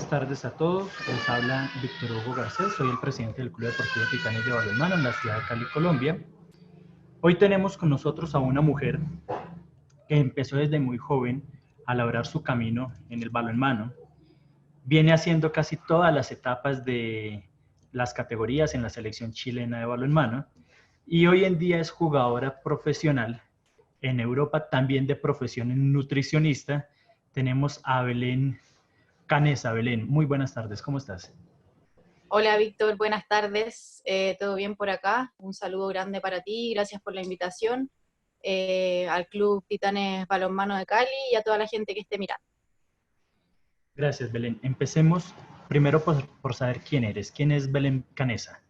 buenas tardes a todos. Les habla Víctor Hugo Garcés, soy el presidente del Club Deportivo Titanes de Balonmano en la ciudad de Cali, Colombia. Hoy tenemos con nosotros a una mujer que empezó desde muy joven a labrar su camino en el balonmano. Viene haciendo casi todas las etapas de las categorías en la selección chilena de balonmano y hoy en día es jugadora profesional en Europa, también de profesión nutricionista. Tenemos a Belén Canessa. Belén, muy buenas tardes, ¿cómo estás? Hola Víctor, buenas tardes, ¿todo bien por acá? Un saludo grande para ti, gracias por la invitación al Club Titanes Balonmano de Cali y a toda la gente que esté mirando. Gracias, Belén. Empecemos primero por saber quién eres. ¿Quién es Belén Canessa?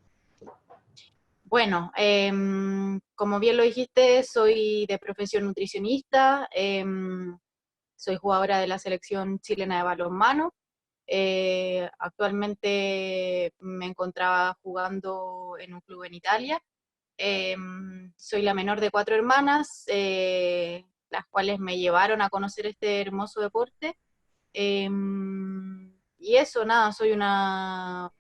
Bueno, como bien lo dijiste, soy de profesión nutricionista, soy jugadora de la selección chilena de balonmano. Actualmente me encontraba jugando en un club en Italia. Soy la menor de 4 hermanas, las cuales me llevaron a conocer este hermoso deporte. Eh, y eso, nada, soy una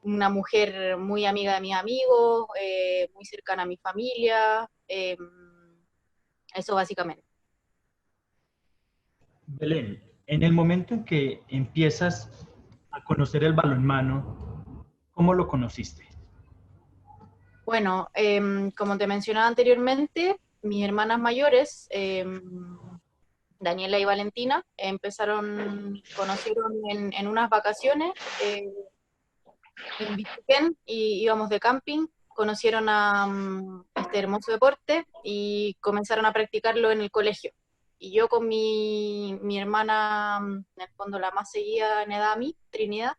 mujer muy amiga de mis amigos, muy cercana a mi familia, eso básicamente. Belén, en el momento en que empiezas a conocer el balonmano, ¿cómo lo conociste? Bueno, como te mencionaba anteriormente, mis hermanas mayores, Daniela y Valentina, conocieron en unas vacaciones en Bichuquén y íbamos de camping, conocieron a este hermoso deporte y comenzaron a practicarlo en el colegio. Y yo con mi hermana, en el fondo la más seguida en edad a mí, Trinidad,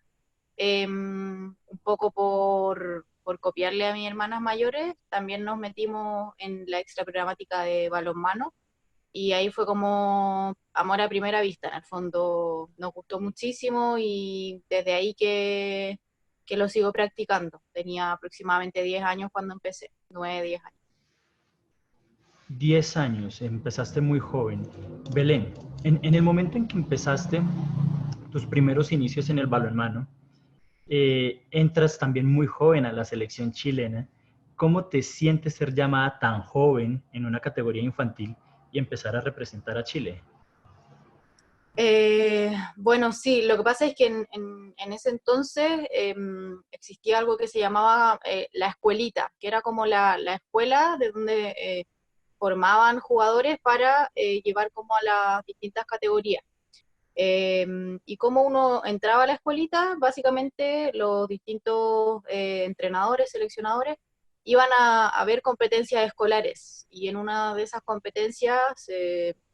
un poco por copiarle a mis hermanas mayores, también nos metimos en la extra programática de balonmano y ahí fue como amor a primera vista, en el fondo nos gustó muchísimo y desde ahí que lo sigo practicando. Tenía aproximadamente 10 años cuando empecé, 9, 10 años. 10 años, empezaste muy joven. Belén, en el momento en que empezaste tus primeros inicios en el balonmano, entras también muy joven a la selección chilena. ¿Cómo te sientes ser llamada tan joven en una categoría infantil y empezar a representar a Chile? Bueno, sí, lo que pasa es que en ese entonces existía algo que se llamaba la escuelita, que era como la escuela de donde formaban jugadores para llevar como a las distintas categorías. Y cómo uno entraba a la escuelita, básicamente los distintos entrenadores, seleccionadores, iban a ver competencias escolares. Y en una de esas competencias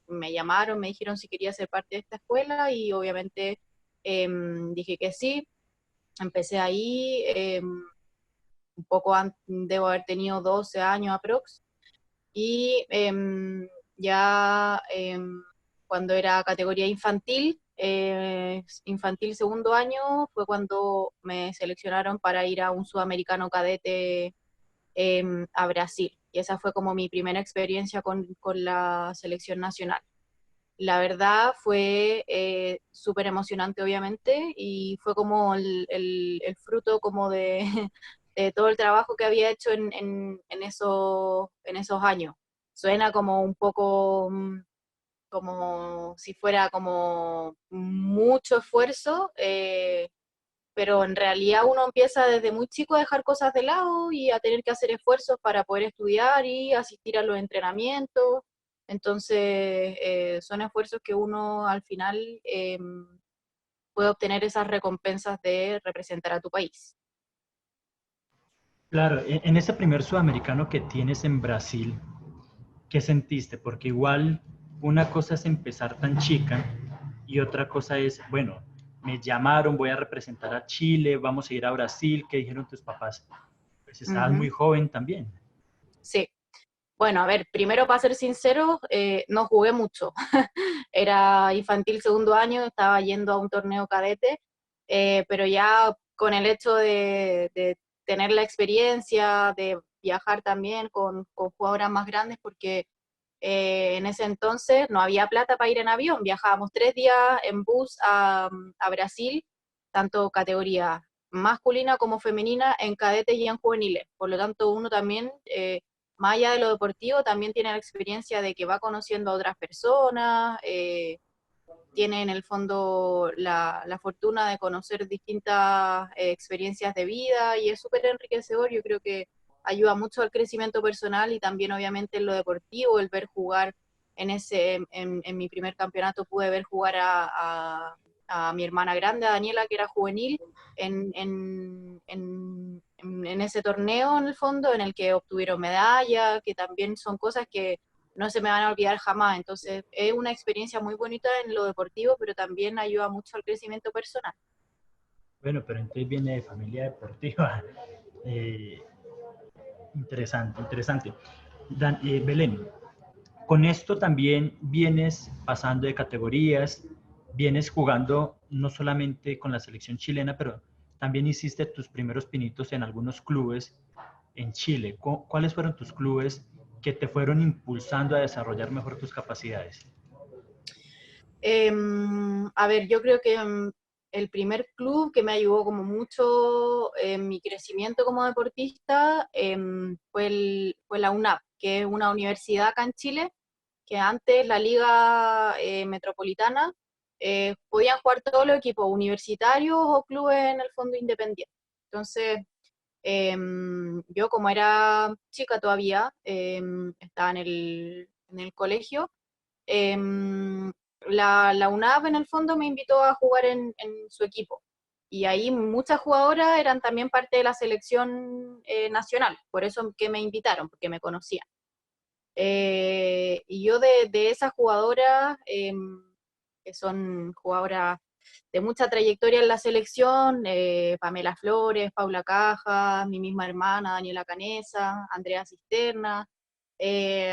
me llamaron, me dijeron si quería ser parte de esta escuela y obviamente dije que sí. Empecé ahí, un poco antes, debo haber tenido 12 años aprox. Y ya cuando era categoría infantil, infantil segundo año, fue cuando me seleccionaron para ir a un sudamericano cadete a Brasil. Y esa fue como mi primera experiencia con la selección nacional. La verdad fue súper emocionante, obviamente, y fue como el fruto como de, de todo el trabajo que había hecho en esos años. Suena como un poco como si fuera como mucho esfuerzo, pero en realidad uno empieza desde muy chico a dejar cosas de lado y a tener que hacer esfuerzos para poder estudiar y asistir a los entrenamientos. Entonces, son esfuerzos que uno al final puede obtener esas recompensas de representar a tu país. Claro, en ese primer sudamericano que tienes en Brasil, ¿qué sentiste? Porque igual una cosa es empezar tan chica y otra cosa es, bueno, me llamaron, voy a representar a Chile, vamos a ir a Brasil, ¿qué dijeron tus papás? Pues estabas muy Ujú. joven también. Sí. Bueno, a ver, primero para ser sincero, no jugué mucho. Era infantil segundo año, estaba yendo a un torneo cadete, pero ya con el hecho de tener la experiencia, de viajar también con jugadoras más grandes, porque En ese entonces no había plata para ir en avión, viajábamos 3 días en bus a Brasil, tanto categoría masculina como femenina, en cadetes y en juveniles. Por lo tanto, uno también, más allá de lo deportivo, también tiene la experiencia de que va conociendo a otras personas, tiene en el fondo la fortuna de conocer distintas experiencias de vida y es súper enriquecedor. Yo creo que ayuda mucho al crecimiento personal y también obviamente en lo deportivo, el ver jugar en mi primer campeonato pude ver jugar a mi hermana grande, a Daniela, que era juvenil, en ese torneo en el fondo, en el que obtuvieron medallas, que también son cosas que no se me van a olvidar jamás. Entonces, es una experiencia muy bonita en lo deportivo, pero también ayuda mucho al crecimiento personal. Bueno, pero entonces viene de familia deportiva. Eh, Interesante, interesante. Belén, con esto también vienes pasando de categorías, vienes jugando no solamente con la selección chilena, pero también hiciste tus primeros pinitos en algunos clubes en Chile. ¿Cuáles fueron tus clubes que te fueron impulsando a desarrollar mejor tus capacidades? A ver, yo creo que el primer club que me ayudó como mucho en mi crecimiento como deportista fue la UNAP, que es una universidad acá en Chile, que antes la Liga Metropolitana podían jugar todos los equipos universitarios o clubes en el fondo independiente. Entonces, yo como era chica todavía, estaba en el colegio, em, la UNAV en el fondo me invitó a jugar en su equipo. Y ahí muchas jugadoras eran también parte de la selección nacional, por eso que me invitaron, porque me conocían. Y yo de esas jugadoras, que son jugadoras de mucha trayectoria en la selección, Pamela Flores, Paula Cajas, mi misma hermana Daniela Canesa, Andrea Cisterna,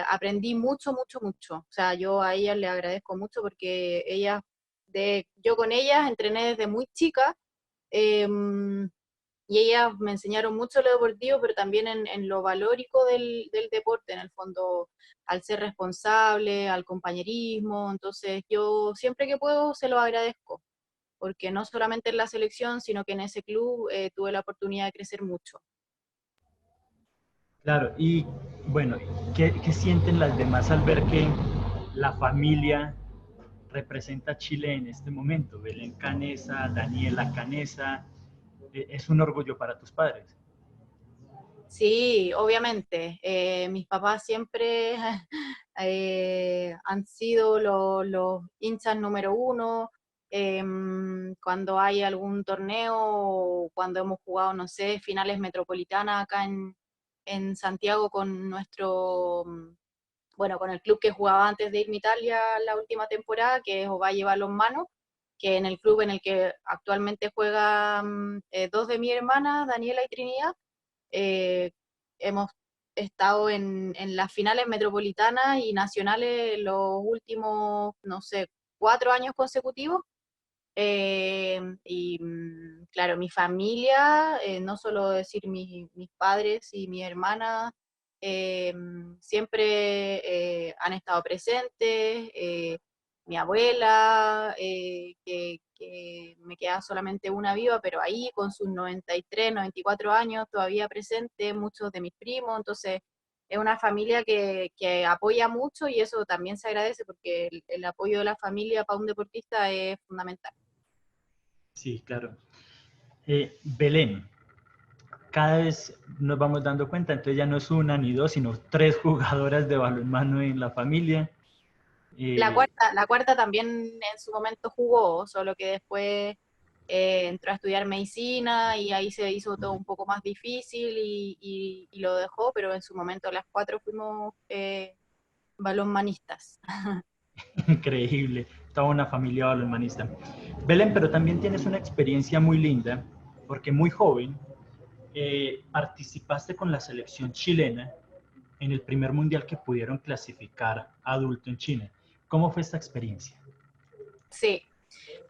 aprendí mucho, mucho, mucho. O sea, yo a ellas le agradezco mucho porque yo con ellas entrené desde muy chica. Y ellas me enseñaron mucho lo deportivo, pero también en lo valórico del deporte, en el fondo, al ser responsable, al compañerismo. Entonces, yo siempre que puedo se lo agradezco, porque no solamente en la selección, sino que en ese club tuve la oportunidad de crecer mucho. Claro, y bueno, ¿qué sienten las demás al ver que la familia representa a Chile en este momento? Belén Canesa, Daniela Canesa, es un orgullo para tus padres. Sí, obviamente. Mis papás siempre han sido los hinchas número uno. Cuando hay algún torneo, o cuando hemos jugado, no sé, finales metropolitanas acá en Santiago con bueno, con el club que jugaba antes de irme a Italia la última temporada, que es Ovalle Balonmano, que en el club en el que actualmente juegan dos de mi hermana, Daniela y Trinidad. eh, Hemos estado en las finales metropolitanas y nacionales los últimos, no sé, 4 años consecutivos. Claro, mi familia, no solo decir mis padres y mi hermana, siempre han estado presentes, mi abuela, que me queda solamente una viva, pero ahí con sus 93, 94 años todavía presente, muchos de mis primos, entonces es una familia que apoya mucho y eso también se agradece porque el apoyo de la familia para un deportista es fundamental. Sí, claro. Belén, cada vez nos vamos dando cuenta, entonces ya no es una ni dos, sino tres jugadoras de balonmano en la familia. Eh, La cuarta también en su momento jugó, solo que después entró a estudiar medicina y ahí se hizo todo un poco más difícil y lo dejó, pero en su momento las cuatro fuimos balonmanistas. Increíble, toda una familia balonmanista. Belén, pero también tienes una experiencia muy linda, porque muy joven participaste con la selección chilena en el primer mundial que pudieron clasificar adulto en China. ¿Cómo fue esta experiencia? Sí,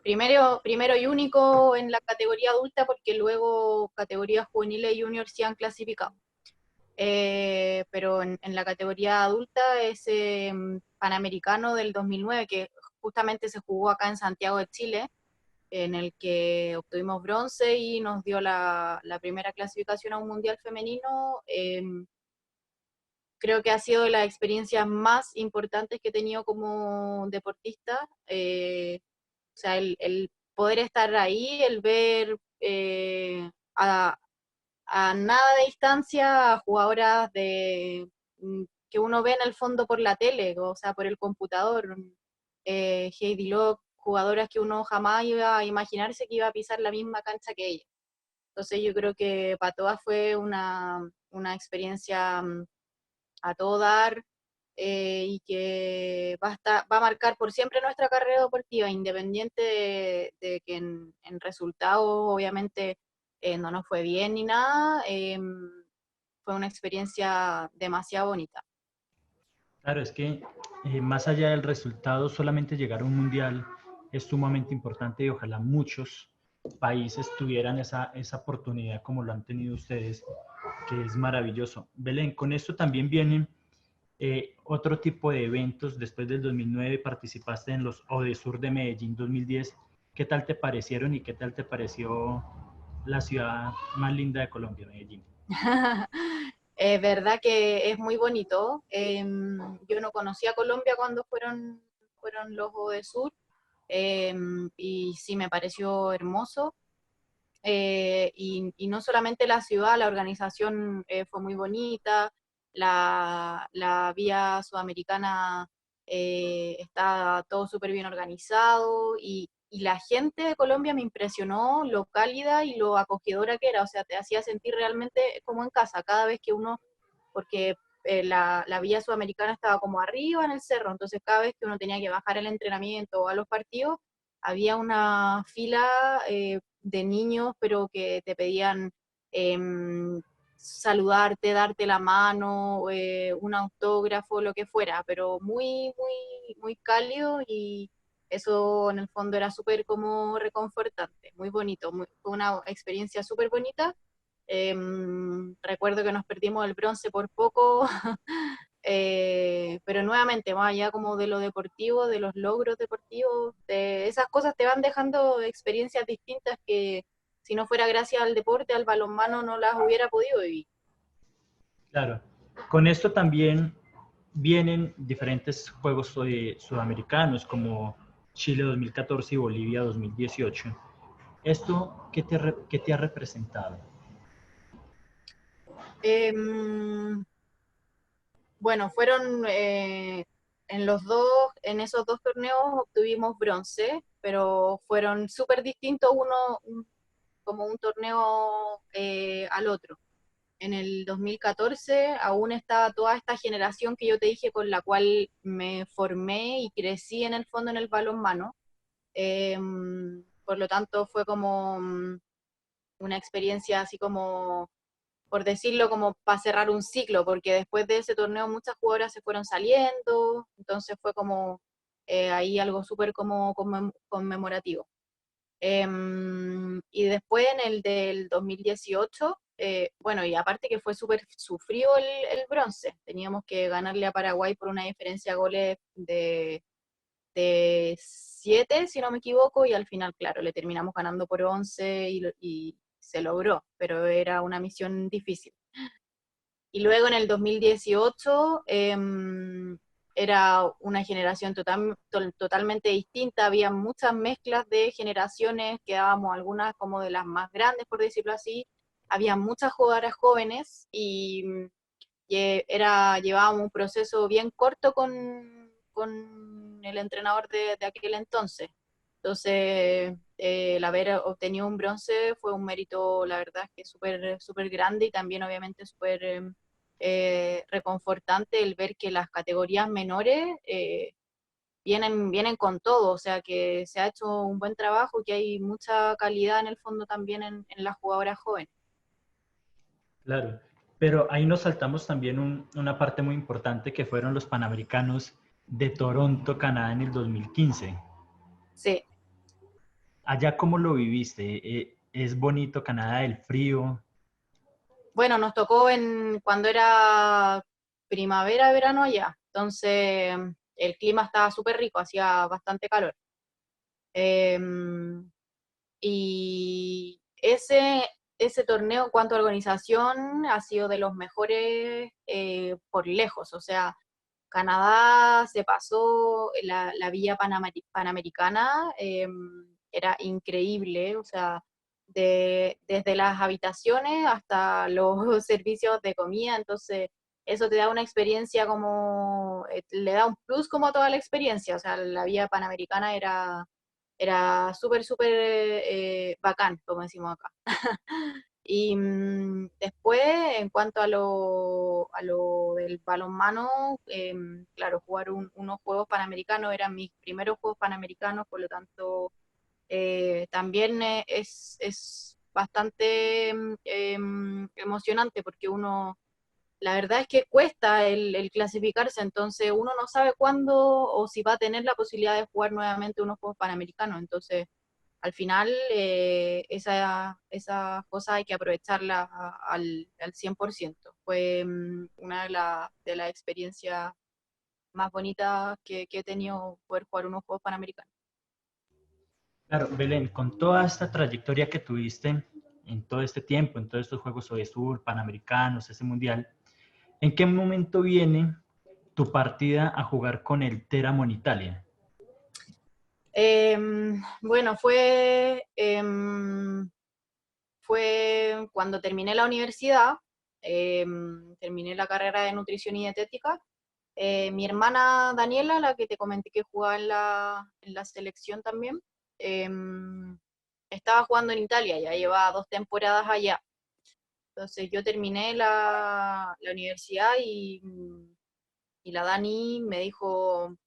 primero y único en la categoría adulta porque luego categorías juveniles y juniors se han clasificado. pero en la categoría adulta ese Panamericano del 2009, que justamente se jugó acá en Santiago de Chile, en el que obtuvimos bronce y nos dio la primera clasificación a un mundial femenino. Creo que ha sido de las experiencias más importantes que he tenido como deportista. O sea, el poder estar ahí, el ver a nada de distancia a jugadoras que uno ve en el fondo por la tele, o sea, por el computador. Heidi Locke, jugadoras que uno jamás iba a imaginarse que iba a pisar la misma cancha que ella. Entonces yo creo que para todas fue una experiencia a todo dar, y que va a marcar por siempre nuestra carrera deportiva, independiente de que en resultados obviamente no nos fue bien ni nada. Fue una experiencia demasiado bonita. Claro, es que más allá del resultado, solamente llegar a un mundial es sumamente importante y ojalá muchos países tuvieran esa oportunidad como lo han tenido ustedes, que es maravilloso. Belén, con esto también vienen otro tipo de eventos. Después del 2009 participaste en los Odesur de Medellín 2010. ¿Qué tal te parecieron y qué tal te pareció la ciudad más linda de Colombia, Medellín? Es verdad que es muy bonito. Yo no conocía Colombia cuando fueron los Sur, y sí me pareció hermoso. Y no solamente la ciudad, la organización fue muy bonita, la vía sudamericana está todo súper bien organizado y la gente de Colombia me impresionó lo cálida y lo acogedora que era, o sea, te hacía sentir realmente como en casa cada vez que uno, porque la vía sudamericana estaba como arriba en el cerro, entonces cada vez que uno tenía que bajar el entrenamiento o a los partidos, había una fila de niños, pero que te pedían saludarte, darte la mano, un autógrafo, lo que fuera, pero muy, muy, muy cálido y eso en el fondo era súper como reconfortante, muy bonito, fue una experiencia súper bonita. Recuerdo que nos perdimos el bronce por poco, pero nuevamente, más allá como de lo deportivo, de los logros deportivos, de esas cosas te van dejando experiencias distintas que si no fuera gracias al deporte, al balonmano, no las hubiera podido vivir. Claro, con esto también vienen diferentes juegos sudamericanos como Chile 2014 y Bolivia 2018. ¿Esto qué te ha representado? Em, bueno, fueron en esos dos torneos obtuvimos bronce, pero fueron súper distintos como un torneo al otro. En el 2014 aún estaba toda esta generación que yo te dije con la cual me formé y crecí en el fondo en el balonmano. Eh, por lo tanto fue como una experiencia así como, por decirlo, como para cerrar un ciclo, porque después de ese torneo muchas jugadoras se fueron saliendo, entonces fue como ahí algo súper como conmemorativo. Y después en el del 2018, bueno, y aparte que fue súper sufrido el bronce, teníamos que ganarle a Paraguay por una diferencia de goles de 7, si no me equivoco, y al final, claro, le terminamos ganando por 11 y se logró, pero era una misión difícil. Y luego en el 2018 era una generación totalmente distinta, había muchas mezclas de generaciones, quedábamos algunas como de las más grandes, por decirlo así, había muchas jugadoras jóvenes llevábamos un proceso bien corto con el entrenador de aquel entonces. Entonces, el haber obtenido un bronce fue un mérito, la verdad, que súper súper grande y también obviamente súper reconfortante el ver que las categorías menores vienen con todo, o sea que se ha hecho un buen trabajo, que hay mucha calidad en el fondo también en las jugadoras jóvenes. Claro, pero ahí nos saltamos también una parte muy importante que fueron los Panamericanos de Toronto, Canadá en el 2015. Sí. Allá, ¿cómo lo viviste? ¿Es bonito Canadá, el frío? bueno, nos tocó cuando era primavera, verano allá, entonces el clima estaba súper rico, hacía bastante calor. Em, y ese torneo en cuanto a organización ha sido de los mejores por lejos, o sea, Canadá se pasó, la Villa Panamericana era increíble, o sea, desde las habitaciones hasta los servicios de comida, entonces eso te da una experiencia como, le da un plus como a toda la experiencia, o sea, la Villa Panamericana era súper, súper bacán, como decimos acá. Y después, en cuanto a lo del balonmano, claro, jugar unos Juegos Panamericanos eran mis primeros Juegos Panamericanos, por lo tanto, también es bastante emocionante porque uno, la verdad es que cuesta el clasificarse, entonces uno no sabe cuándo o si va a tener la posibilidad de jugar nuevamente unos Juegos Panamericanos, entonces al final esa cosa hay que aprovecharla al 100%. Fue una de las experiencias más bonitas que he tenido poder jugar unos Juegos Panamericanos. Claro, Belén, con toda esta trayectoria que tuviste en todo este tiempo, en todos estos Juegos Sur, Panamericanos, ese Mundial, ¿en qué momento viene tu partida a jugar con el Teramo en Italia? Bueno, fue cuando terminé la universidad, terminé la carrera de nutrición y dietética. Mi hermana Daniela, la que te comenté que jugaba en la selección también, estaba jugando en Italia, ya llevaba 2 temporadas allá. Entonces yo terminé la universidad y la Dani me dijo,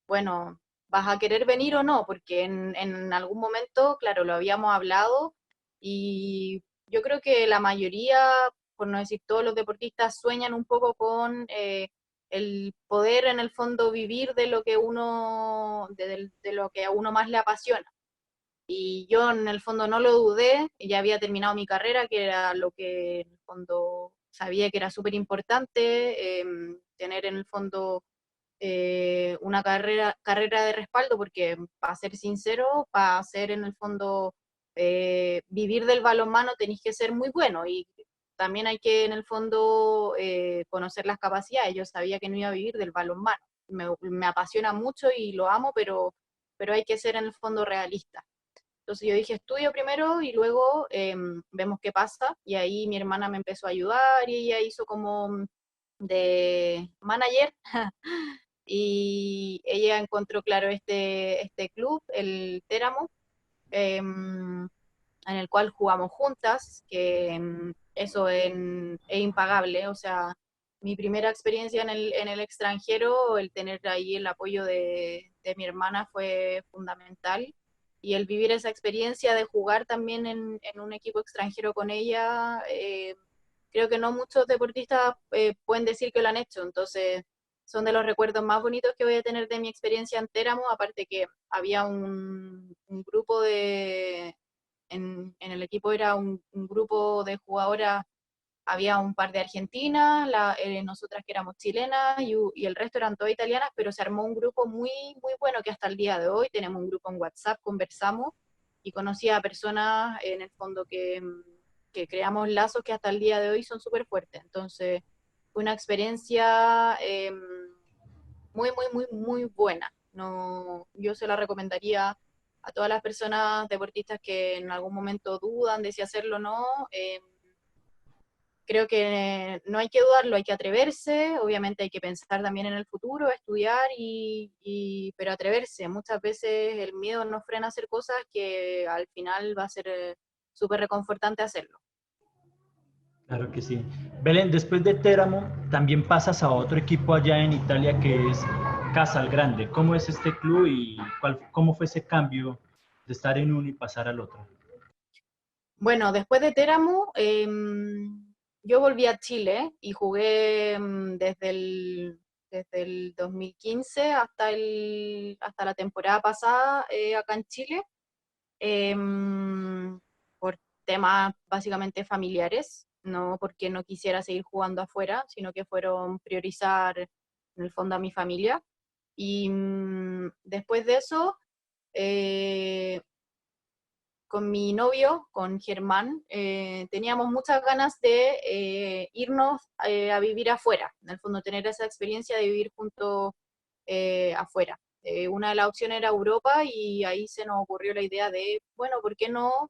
bueno, ¿vas a querer venir o no? Porque en algún momento, claro, lo habíamos hablado y yo creo que la mayoría, por no decir todos los deportistas, sueñan un poco con el poder en el fondo vivir de lo que de lo que a uno más le apasiona. Y yo en el fondo no lo dudé, ya había terminado mi carrera, que era lo que en el fondo sabía que era súper importante, tener en el fondo una carrera de respaldo, porque para ser sincero, para ser en el fondo vivir del balonmano tenéis que ser muy bueno y también hay que en el fondo conocer las capacidades. Yo sabía que no iba a vivir del balonmano. Me apasiona mucho y lo amo, pero hay que ser en el fondo realista. Entonces yo dije, estudio primero y luego vemos qué pasa. Y ahí mi hermana me empezó a ayudar y ella hizo como de manager y ella encontró, claro, este club, el Téramo, en el cual jugamos juntas, que eso es impagable, o sea, mi primera experiencia en el extranjero, el tener ahí el apoyo de mi hermana fue fundamental, y el vivir esa experiencia de jugar también en un equipo extranjero con ella, creo que no muchos deportistas pueden decir que lo han hecho, entonces son de los recuerdos más bonitos que voy a tener de mi experiencia en Téramo, aparte que había un grupo en el equipo era un grupo de jugadoras, había un par de argentinas, nosotras que éramos chilenas y el resto eran todas italianas, pero se armó un grupo muy, muy bueno que hasta el día de hoy tenemos un grupo en WhatsApp, conversamos y conocí a personas en el fondo que creamos lazos que hasta el día de hoy son súper fuertes. Entonces, fue una experiencia muy, muy, muy, muy buena. No, yo se la recomendaría a todas las personas deportistas que en algún momento dudan de si hacerlo o no. Creo que no hay que dudarlo, hay que atreverse, obviamente hay que pensar también en el futuro, estudiar, pero atreverse. Muchas veces el miedo nos frena a hacer cosas que al final va a ser súper reconfortante hacerlo. Claro que sí. Belén, después de Teramo, también pasas a otro equipo allá en Italia que es Casal Grande. ¿Cómo es este club y cómo fue ese cambio de estar en uno y pasar al otro? Bueno, después de Teramo, yo volví a Chile y jugué desde el 2015 hasta la temporada pasada acá en Chile, por temas básicamente familiares. no porque no quisiera seguir jugando afuera, sino que fueron priorizar en el fondo a mi familia. Y después de eso, eh, con mi novio, con Germán, teníamos muchas ganas de irnos a vivir afuera, en el fondo tener esa experiencia de vivir juntos afuera. Una de las opciones era Europa y ahí se nos ocurrió la idea de, bueno, ¿por qué no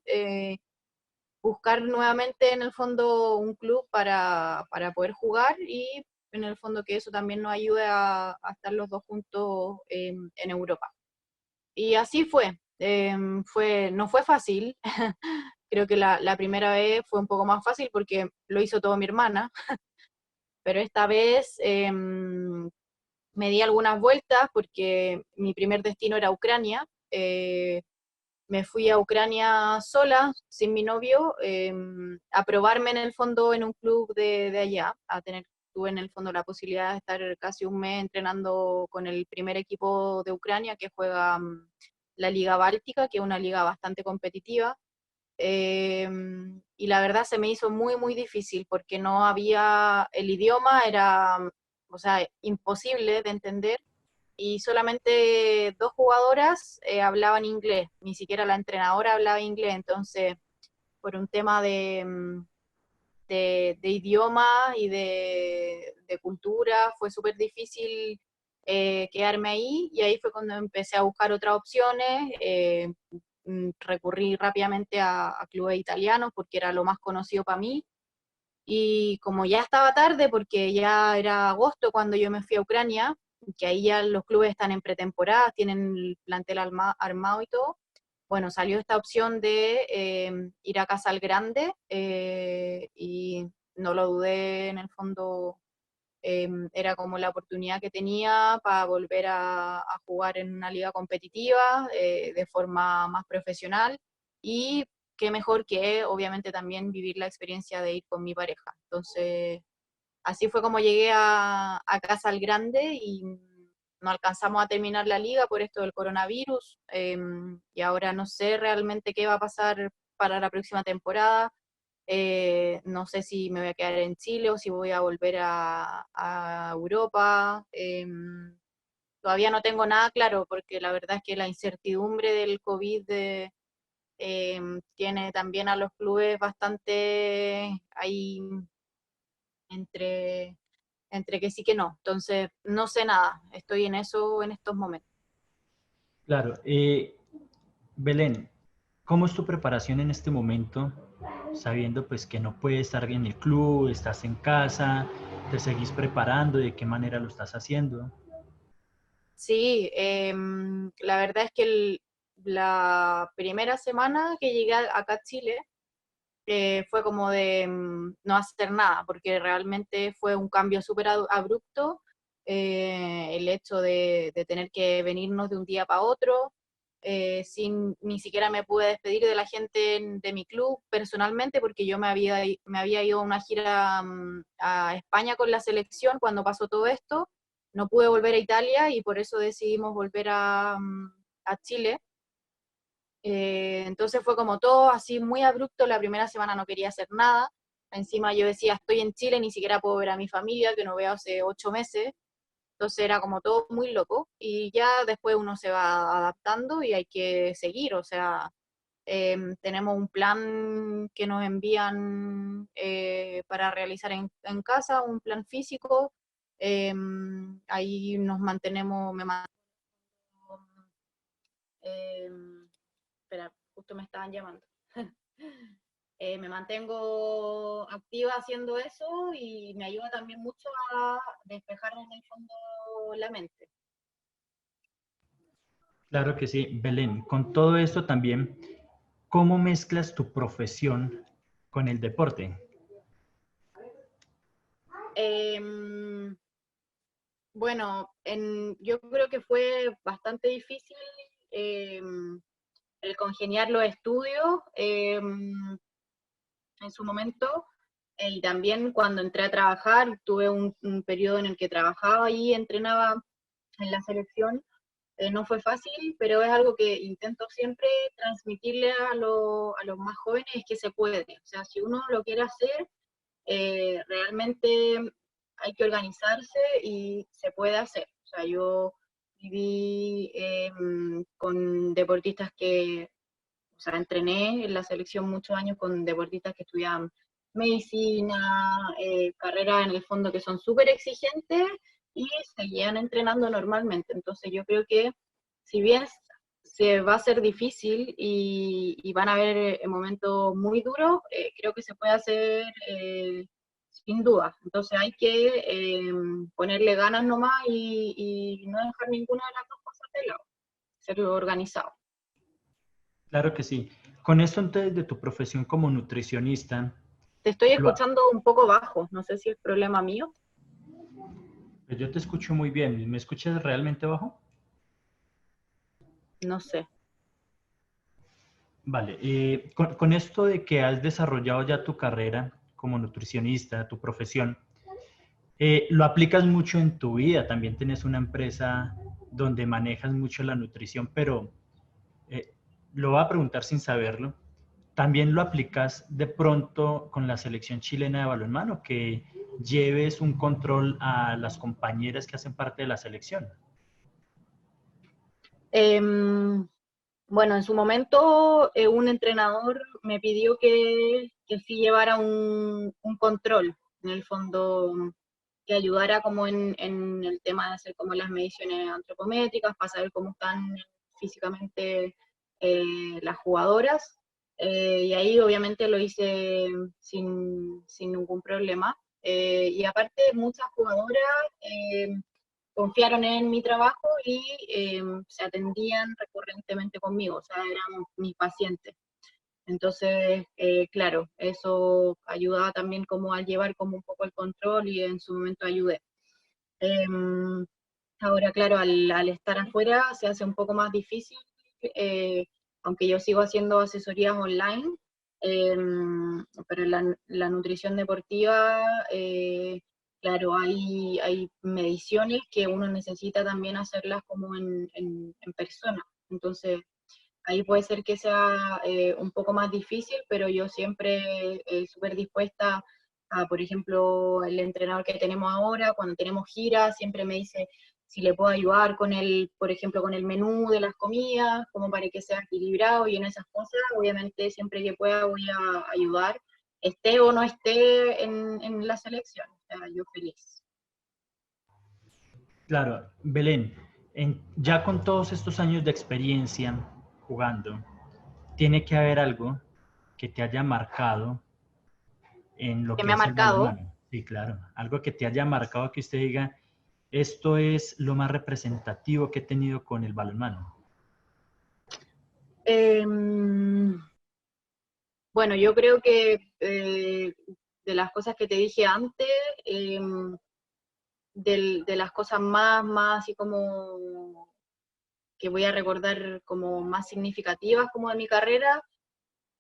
buscar nuevamente en el fondo un club para poder jugar y en el fondo que eso también nos ayude a estar los dos juntos en Europa? Y así fue. No fue fácil. Creo que la primera vez fue un poco más fácil porque lo hizo todo mi hermana, pero esta vez me di algunas vueltas porque mi primer destino era Ucrania. Me fui a Ucrania sola, sin mi novio, a probarme en el fondo en un club de allá, tuve en el fondo la posibilidad de estar casi un mes entrenando con el primer equipo de Ucrania que juega la Liga Báltica, que es una liga bastante competitiva. Y la verdad se me hizo muy, muy difícil porque no había, el idioma era, o sea, imposible de entender y solamente dos jugadoras hablaban inglés, ni siquiera la entrenadora hablaba inglés, entonces por un tema de idioma y de cultura fue súper difícil quedarme ahí y ahí fue cuando empecé a buscar otras opciones, recurrí rápidamente a clubes italianos porque era lo más conocido para mí. Y como ya estaba tarde, porque ya era agosto cuando yo me fui a Ucrania, que ahí ya los clubes están en pretemporada, tienen el plantel armado y todo, bueno, salió esta opción de ir a Casal Grande y no lo dudé en el fondo, era como la oportunidad que tenía para volver a jugar en una liga competitiva de forma más profesional y qué mejor que obviamente también vivir la experiencia de ir con mi pareja. Entonces, así fue como llegué a Casa al Grande y no alcanzamos a terminar la liga por esto del coronavirus y ahora no sé realmente qué va a pasar para la próxima temporada. No sé si me voy a quedar en Chile o si voy a volver a Europa. Todavía no tengo nada claro porque la verdad es que la incertidumbre del COVID tiene también a los clubes bastante ahí entre, entre que sí que no. Entonces, no sé nada, estoy en eso en estos momentos. Claro. Belén, ¿cómo es tu preparación en este momento, sabiendo pues que no puedes estar en el club, estás en casa, te seguís preparando, de qué manera lo estás haciendo? Sí, la verdad es que la primera semana que llegué acá a Chile fue como de no hacer nada, porque realmente fue un cambio súper abrupto, el hecho de tener que venirnos de un día para otro, sin ni siquiera me pude despedir de la gente de mi club personalmente, porque yo me había ido a una gira a España con la selección cuando pasó todo esto, no pude volver a Italia y por eso decidimos volver a Chile. Entonces fue como todo así muy abrupto, la primera semana no quería hacer nada, encima yo decía estoy en Chile, ni siquiera puedo ver a mi familia, que no veo hace 8 meses, entonces era como todo muy loco y ya después uno se va adaptando y hay que seguir, o sea, tenemos un plan que nos envían para realizar en casa, un plan físico, ahí nos mantenemos, eh, espera, justo me estaban llamando. Me mantengo activa haciendo eso y me ayuda también mucho a despejar en el fondo la mente. Claro que sí, Belén. Con todo esto también, ¿cómo mezclas tu profesión con el deporte? Eh, bueno, yo creo que fue bastante difícil eh, el congeniar los estudios en su momento. Y también cuando entré a trabajar, tuve un periodo en el que trabajaba y entrenaba en la selección. No fue fácil, pero es algo que intento siempre transmitirle a los más jóvenes, es que se puede. O sea, si uno lo quiere hacer, realmente hay que organizarse y se puede hacer. O sea, yo viví con deportistas que, o sea, entrené en la selección muchos años con deportistas que estudiaban medicina, carreras en el fondo que son súper exigentes y seguían entrenando normalmente. Entonces yo creo que si bien se va a ser difícil y van a haber momentos muy duros, creo que se puede hacer sin duda. Entonces hay que ponerle ganas nomás y no dejar ninguna de las dos cosas de lado, ser organizado. Claro que sí. Con esto entonces de tu profesión como nutricionista, Te estoy lo ha- escuchando un poco bajo, no sé si es problema mío, pues yo te escucho muy bien. ¿Me escuchas realmente bajo? no sé. Vale. Con esto de que has desarrollado ya tu carrera como nutricionista, tu profesión, lo aplicas mucho en tu vida. También tienes una empresa donde manejas mucho la nutrición, pero eh, lo voy a preguntar sin saberlo. ¿También lo aplicas de pronto con la selección chilena de balonmano, que lleves un control a las compañeras que hacen parte de la selección? Em, bueno, en su momento un entrenador me pidió que sí llevara un control, en el fondo, que ayudara como en el tema de hacer como las mediciones antropométricas, para saber cómo están físicamente las jugadoras. Y ahí obviamente lo hice sin ningún problema. Y aparte muchas jugadoras confiaron en mi trabajo y se atendían recurrentemente conmigo, o sea, eran mis pacientes. Entonces, claro, eso ayudaba también como a llevar como un poco el control y en su momento ayudé. Em, Ahora, claro, al estar afuera se hace un poco más difícil, eh, aunque yo sigo haciendo asesorías online, pero la nutrición deportiva, claro, hay mediciones que uno necesita también hacerlas como en persona. Entonces, ahí puede ser que sea un poco más difícil, pero yo siempre súper dispuesta a, por ejemplo, el entrenador que tenemos ahora, cuando tenemos giras, siempre me dice si le puedo ayudar con el, por ejemplo, con el menú de las comidas, como para que sea equilibrado y en esas cosas, obviamente siempre que pueda voy a ayudar, esté o no esté en la selección, o sea, yo feliz. Claro, Belén, ya con todos estos años de experiencia jugando, tiene que haber algo que te haya marcado en lo Que que me ha es el marcado. balonmano. Sí, claro, algo que te haya marcado que usted diga, esto es lo más representativo que he tenido con el balonmano. Em, Bueno, yo creo que de las cosas que te dije antes, eh, de las cosas más así como que voy a recordar como más significativas como de mi carrera,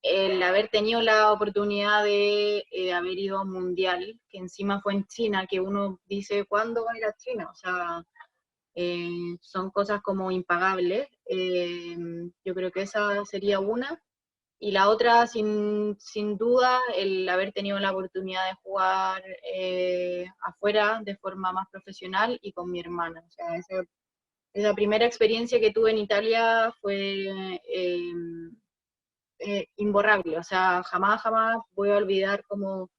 el haber tenido la oportunidad de haber ido a un mundial, que encima fue en China, que uno dice, ¿cuándo va a ir a China? O sea, son cosas como impagables. Yo creo que esa sería una. Y la otra, sin duda, el haber tenido la oportunidad de jugar afuera de forma más profesional y con mi hermana. O sea, esa primera experiencia que tuve en Italia fue imborrable. O sea, jamás voy a olvidar como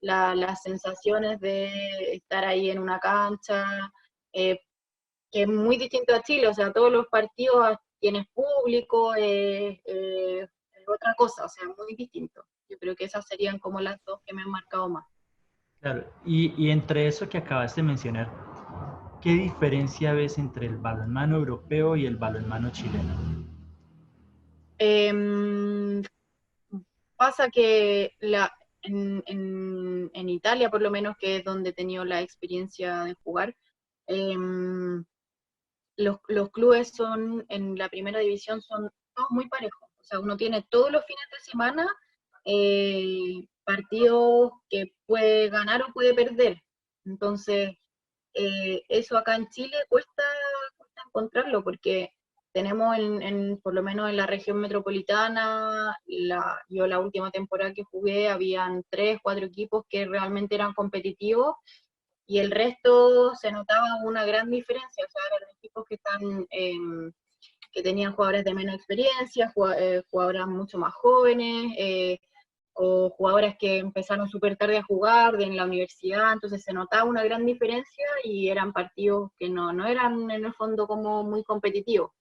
las sensaciones de estar ahí en una cancha, eh, que es muy distinto a Chile. O sea, todos los partidos tienes público, es otra cosa, o sea, muy distinto. Yo creo que esas serían como las dos que me han marcado más. Claro, y entre eso que acabas de mencionar, ¿qué diferencia ves entre el balonmano europeo y el balonmano chileno? Em, Pasa que en Italia, por lo menos, que es donde he tenido la experiencia de jugar, em, los clubes son, en la primera división, son todos muy parejos. O sea, uno tiene todos los fines de semana partidos que puede ganar o puede perder. Entonces, eso acá en Chile cuesta encontrarlo porque tenemos por lo menos en la región metropolitana, yo la última temporada que jugué, habían 3, 4 equipos que realmente eran competitivos, y el resto se notaba una gran diferencia, o sea, eran equipos que tenían jugadores de menos experiencia, jugadoras mucho más jóvenes, o jugadoras que empezaron súper tarde a jugar en la universidad, entonces se notaba una gran diferencia y eran partidos que no eran en el fondo como muy competitivos.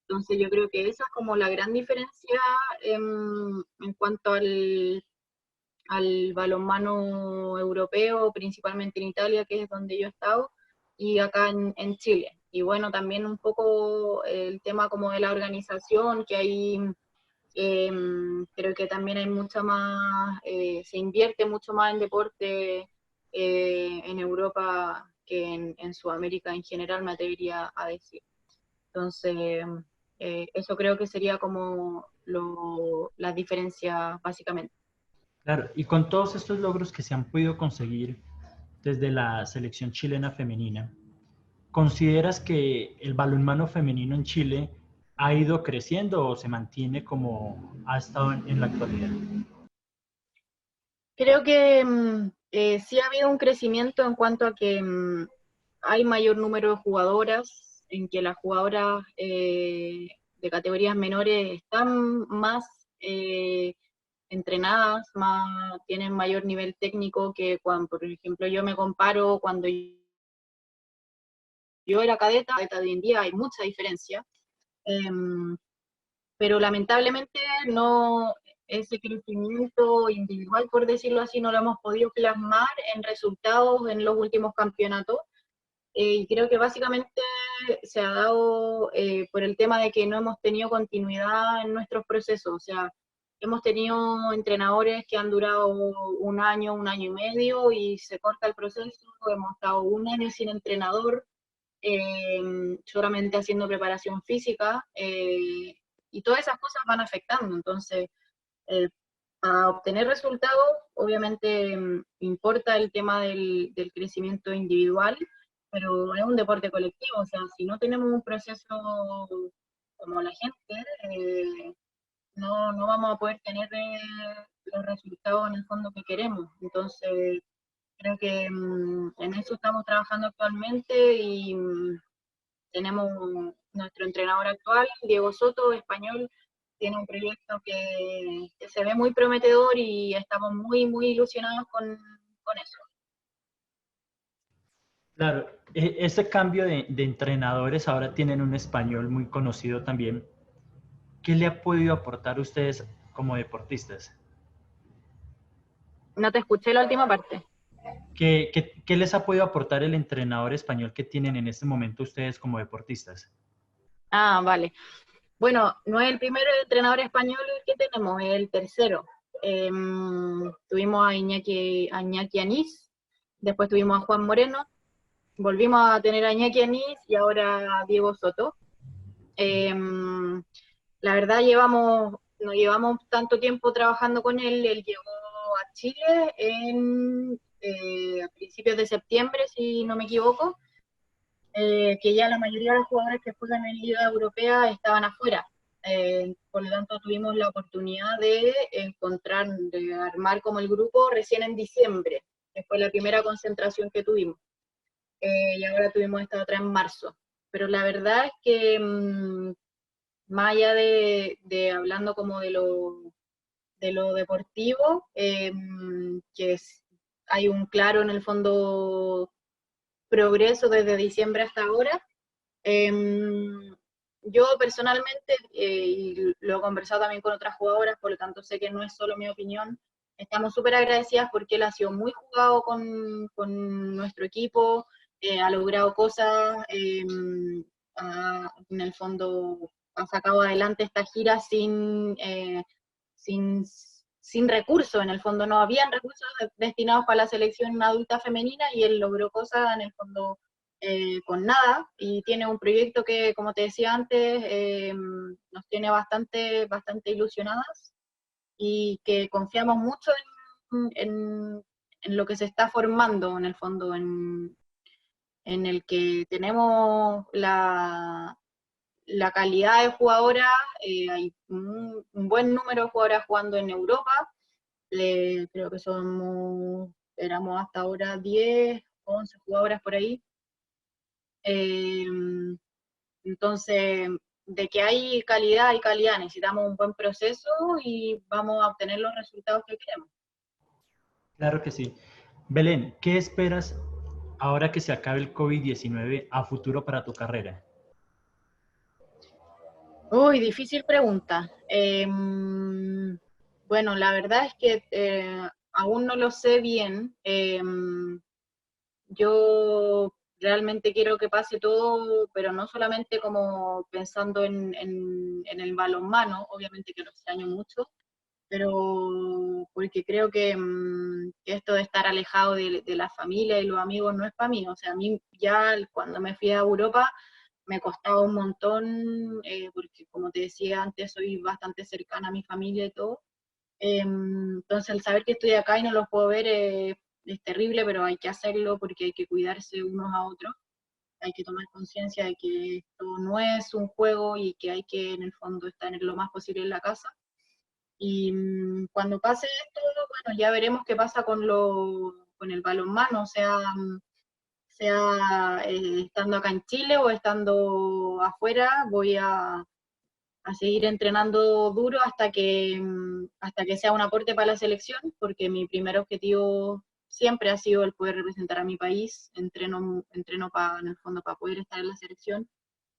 Entonces yo creo que esa es como la gran diferencia en cuanto al balonmano europeo, principalmente en Italia, que es donde yo he estado, y acá en Chile. Y bueno, también un poco el tema como de la organización, que hay, creo que también hay mucha más, se invierte mucho más en deporte en Europa que en Sudamérica en general, me atrevería a decir. Entonces, eso creo que sería como las diferencias básicamente. Claro, y con todos estos logros que se han podido conseguir desde la selección chilena femenina, ¿consideras que el balonmano femenino en Chile ha ido creciendo o se mantiene como ha estado en la actualidad? Creo que sí ha habido un crecimiento en cuanto a que hay mayor número de jugadoras, en que las jugadoras de categorías menores están más entrenadas, tienen mayor nivel técnico que cuando, por ejemplo, yo me comparo cuando yo era cadeta de hoy en día hay mucha diferencia. Em, pero lamentablemente no, ese crecimiento individual, por decirlo así, no lo hemos podido plasmar en resultados en los últimos campeonatos. Y creo que básicamente se ha dado por el tema de que no hemos tenido continuidad en nuestros procesos. O sea, hemos tenido entrenadores que han durado un año y medio, y se corta el proceso. Hemos estado un año sin entrenador, solamente haciendo preparación física, y todas esas cosas van afectando. Entonces, eh, para obtener resultados, obviamente importa el tema del crecimiento individual, pero es un deporte colectivo, o sea, si no tenemos un proceso como la gente, no vamos a poder tener los resultados en el fondo que queremos. Entonces, creo que en eso estamos trabajando actualmente, y tenemos nuestro entrenador actual, Diego Soto, español, tiene un proyecto que se ve muy prometedor y estamos muy ilusionados con eso. Claro, ese cambio de entrenadores ahora tienen un español muy conocido también. ¿Qué le ha podido aportar a ustedes como deportistas? No te escuché la última parte. ¿Qué les ha podido aportar el entrenador español que tienen en este momento ustedes como deportistas? Ah, vale. Bueno, no es el primer entrenador español que tenemos, es el tercero. Tuvimos a Iñaki Anís, después tuvimos a Juan Moreno, volvimos a tener a Iñaki Anís y ahora a Diego Soto. La verdad no llevamos tanto tiempo trabajando con él. Él llegó a Chile a principios de septiembre, si no me equivoco, que ya la mayoría de los jugadores que juegan en Liga Europea estaban afuera. Por lo tanto, tuvimos la oportunidad de armar como el grupo recién en diciembre, que fue la primera concentración que tuvimos. Y ahora tuvimos esta otra en marzo. Pero la verdad es que más allá de hablando como de lo deportivo, hay un claro en el fondo progreso desde diciembre hasta ahora. Yo personalmente, y lo he conversado también con otras jugadoras, por lo tanto sé que no es solo mi opinión, estamos súper agradecidas porque él ha sido muy jugado con nuestro equipo, ha logrado cosas, en el fondo ha sacado adelante esta gira sin, sin recursos, en el fondo no habían recursos destinados para la selección adulta femenina, y él logró cosas en el fondo con nada, y tiene un proyecto que, como te decía antes, nos tiene bastante ilusionadas, y que confiamos mucho en lo que se está formando en el fondo, en el que tenemos la calidad de jugadoras, hay un buen número de jugadoras jugando en Europa, creo que éramos hasta ahora 10, 11 jugadoras por ahí. Entonces, de que hay calidad, necesitamos un buen proceso y vamos a obtener los resultados que queremos. Claro que sí. Belén, ¿qué esperas ahora que se acabe el COVID-19 a futuro para tu carrera? Uy, difícil pregunta. Bueno, la verdad es que aún no lo sé bien. Yo realmente quiero que pase todo, pero no solamente como pensando en el balonmano, obviamente que lo extraño mucho, pero porque creo que esto de estar alejado de la familia y los amigos no es para mí. O sea, a mí ya cuando me fui a Europa me costaba un montón, porque como te decía antes, soy bastante cercana a mi familia y todo. Entonces, el saber que estoy acá y no los puedo ver es terrible, pero hay que hacerlo porque hay que cuidarse unos a otros. Hay que tomar conciencia de que esto no es un juego y que hay que, en el fondo, estar lo más posible en la casa. Y cuando pase esto, bueno, ya veremos qué pasa con el balonmano, sea estando acá en Chile o estando afuera, voy a seguir entrenando duro hasta que sea un aporte para la selección, porque mi primer objetivo siempre ha sido el poder representar a mi país, entreno en el fondo para poder estar en la selección.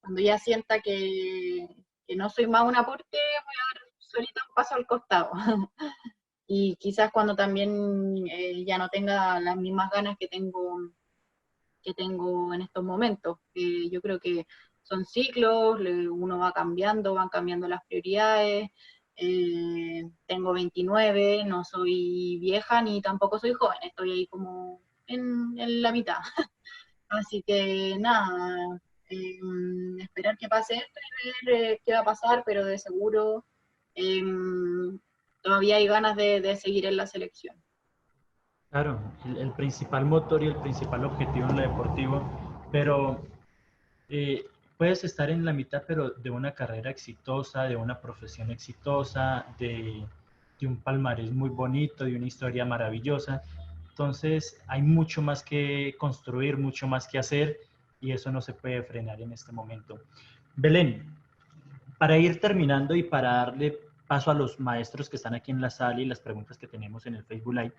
Cuando ya sienta que no soy más un aporte, voy a dar solita un paso al costado. Y quizás cuando también ya no tenga las mismas ganas que tengo en estos momentos. Yo creo que son ciclos, uno va cambiando, van cambiando las prioridades. Tengo 29, no soy vieja ni tampoco soy joven, estoy ahí como en la mitad. Así que nada, esperar que pase esto y ver qué va a pasar, pero de seguro eh, todavía hay ganas de seguir en la selección. Claro, el principal motor y el principal objetivo en lo deportivo, pero eh, puedes estar en la mitad, pero de una carrera exitosa, de una profesión exitosa, de un palmarés muy bonito, de una historia maravillosa. Entonces, hay mucho más que construir, mucho más que hacer, y eso no se puede frenar en este momento. Belén, para ir terminando y para darle paso a los maestros que están aquí en la sala y las preguntas que tenemos en el Facebook Live,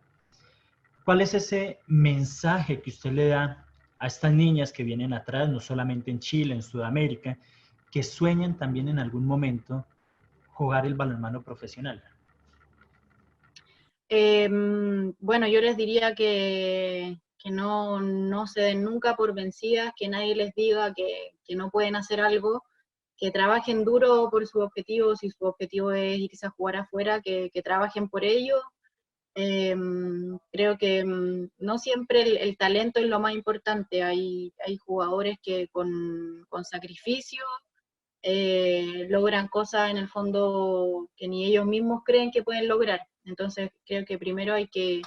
¿cuál es ese mensaje que usted le da a estas niñas que vienen atrás, no solamente en Chile, en Sudamérica, que sueñan también en algún momento jugar el balonmano profesional? Bueno, yo les diría que no se den nunca por vencidas, que nadie les diga que no pueden hacer algo, que trabajen duro por sus objetivos, si su objetivo es irse a jugar afuera, que trabajen por ello. Creo que no siempre el talento es lo más importante, hay jugadores que con sacrificio logran cosas en el fondo que ni ellos mismos creen que pueden lograr. Entonces creo que primero hay que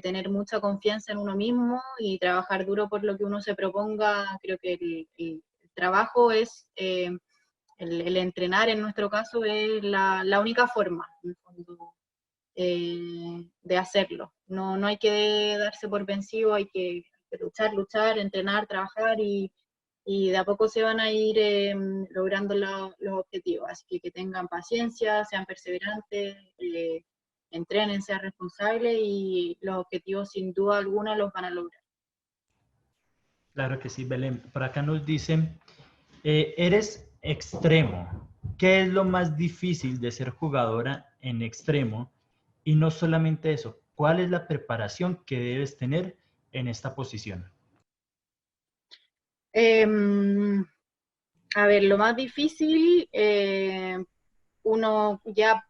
tener mucha confianza en uno mismo y trabajar duro por lo que uno se proponga. Creo que el trabajo es, el entrenar en nuestro caso es la única forma, en el fondo, de hacerlo. No hay que darse por vencido, hay que luchar, entrenar, trabajar y de a poco se van a ir logrando los objetivos. Así que tengan paciencia, sean perseverantes, entrenen, sean responsables y los objetivos sin duda alguna los van a lograr. Claro que sí, Belén. Por acá nos dicen, eres extremo. ¿Qué es lo más difícil de ser jugadora en extremo? Y no solamente eso, ¿cuál es la preparación que debes tener en esta posición? Eh, a ver, lo más difícil, uno ya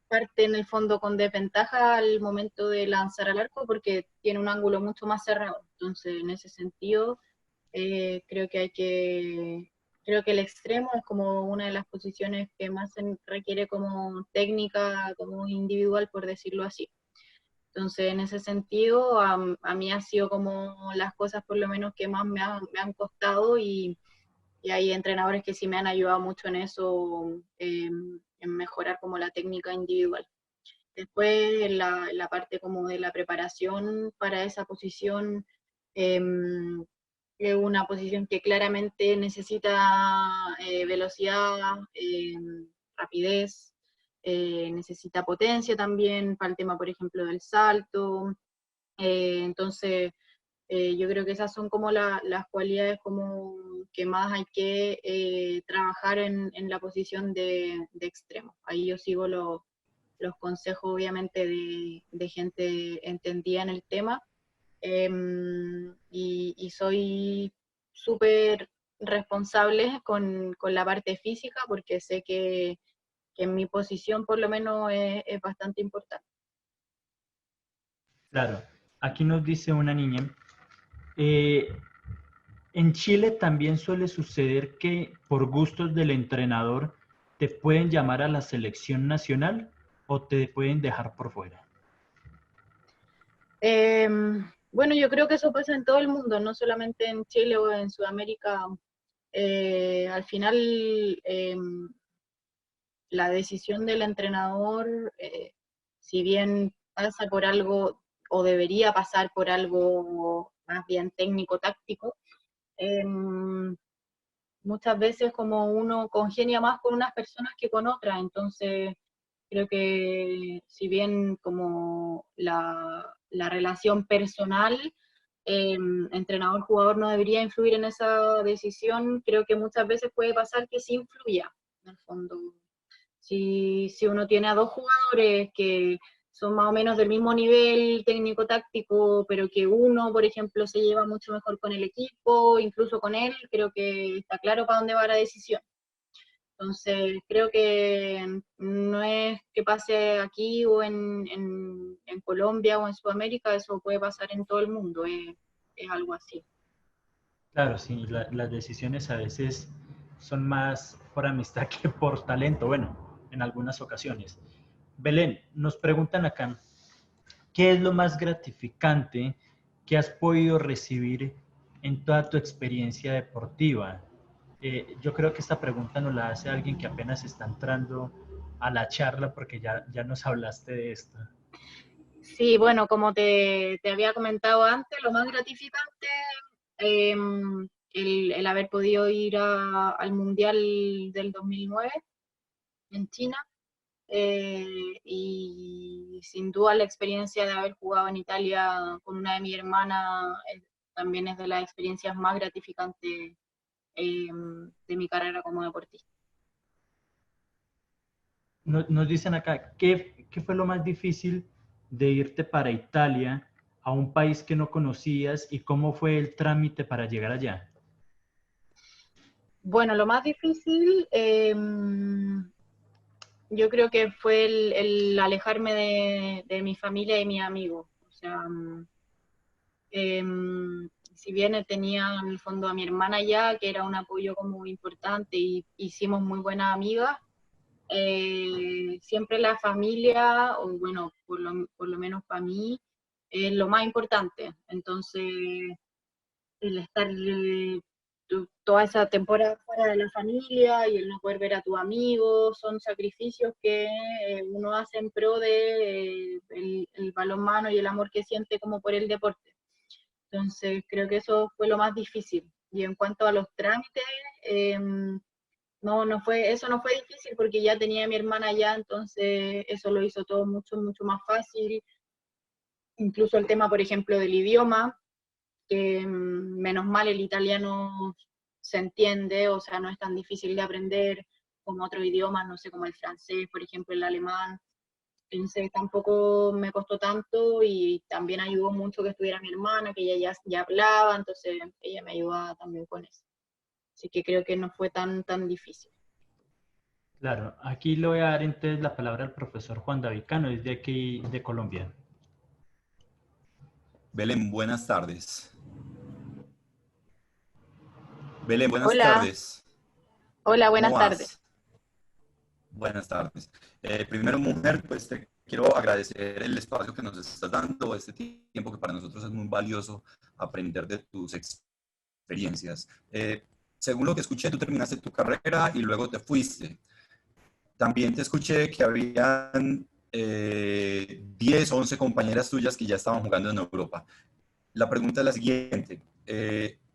parte en el fondo con desventaja al momento de lanzar al arco porque tiene un ángulo mucho más cerrado. Entonces, en ese sentido, creo que creo que el extremo es como una de las posiciones que más se requiere como técnica, como individual, por decirlo así. Entonces, en ese sentido, a mí ha sido como las cosas por lo menos que más me han costado y hay entrenadores que sí me han ayudado mucho en eso, en mejorar como la técnica individual. Después, en la parte como de la preparación para esa posición, es una posición que claramente necesita velocidad, rapidez, necesita potencia también para el tema, por ejemplo, del salto. Entonces, yo creo que esas son como las cualidades como que más hay que trabajar en la posición de extremo. Ahí yo sigo los consejos, obviamente, de gente entendida en el tema, y soy súper responsable con la parte física porque sé que en mi posición por lo menos es bastante importante. Claro, aquí nos dice una niña, eh, en Chile también suele suceder que por gustos del entrenador te pueden llamar a la selección nacional o te pueden dejar por fuera. Bueno, yo creo que eso pasa en todo el mundo, no solamente en Chile o en Sudamérica. Al final, la decisión del entrenador, si bien pasa por algo o debería pasar por algo más bien técnico-táctico, muchas veces como uno congenia más con unas personas que con otras, entonces creo que si bien como la relación personal, entrenador-jugador no debería influir en esa decisión, creo que muchas veces puede pasar que sí influya, en el fondo. Si uno tiene a dos jugadores que son más o menos del mismo nivel técnico-táctico, pero que uno, por ejemplo, se lleva mucho mejor con el equipo, incluso con él, creo que está claro para dónde va la decisión. Entonces, creo que no es que pase aquí o en Colombia o en Sudamérica, eso puede pasar en todo el mundo, es algo así. Claro, sí, las decisiones a veces son más por amistad que por talento, bueno, en algunas ocasiones. Belén, nos preguntan acá, ¿qué es lo más gratificante que has podido recibir en toda tu experiencia deportiva? Yo creo que esta pregunta nos la hace alguien que apenas está entrando a la charla porque ya nos hablaste de esto. Sí, bueno, como te había comentado antes, lo más gratificante, eh, el haber podido ir al Mundial del 2009 en China, y sin duda la experiencia de haber jugado en Italia con una de mis hermanas también es de las experiencias más gratificantes de mi carrera como deportista. Nos dicen acá, ¿qué fue lo más difícil de irte para Italia, a un país que no conocías, y cómo fue el trámite para llegar allá? Bueno, lo más difícil, yo creo que fue el alejarme de mi familia y mis amigos. O sea, si bien tenía en el fondo a mi hermana ya, que era un apoyo como importante y hicimos muy buenas amigas, siempre la familia, o bueno, por lo menos para mí, es lo más importante. Entonces, el estar toda esa temporada fuera de la familia y el no poder ver a tus amigos, son sacrificios que uno hace en pro de el balonmano y el amor que siente como por el deporte. Entonces, creo que eso fue lo más difícil. Y en cuanto a los trámites, eso no fue difícil porque ya tenía a mi hermana allá, entonces eso lo hizo todo mucho, mucho más fácil. Incluso el tema, por ejemplo, del idioma, que menos mal el italiano se entiende, o sea, no es tan difícil de aprender como otros idiomas, no sé, como el francés, por ejemplo, el alemán. Entonces tampoco me costó tanto y también ayudó mucho que estuviera mi hermana, que ella ya hablaba, entonces ella me ayudaba también con eso. Así que creo que no fue tan difícil. Claro, aquí le voy a dar entonces la palabra al profesor Juan David Cano, desde aquí de Colombia. Belén, buenas tardes. Belén, buenas Hola, tardes. hola, ¿Cómo buenas tardes. vas? Buenas tardes. Primero, mujer, pues te quiero agradecer el espacio que nos estás dando, este tiempo que para nosotros es muy valioso aprender de tus experiencias. según lo que escuché, tú terminaste tu carrera y luego te fuiste. También te escuché que habían 10 o 11 compañeras tuyas que ya estaban jugando en Europa. La pregunta es la siguiente.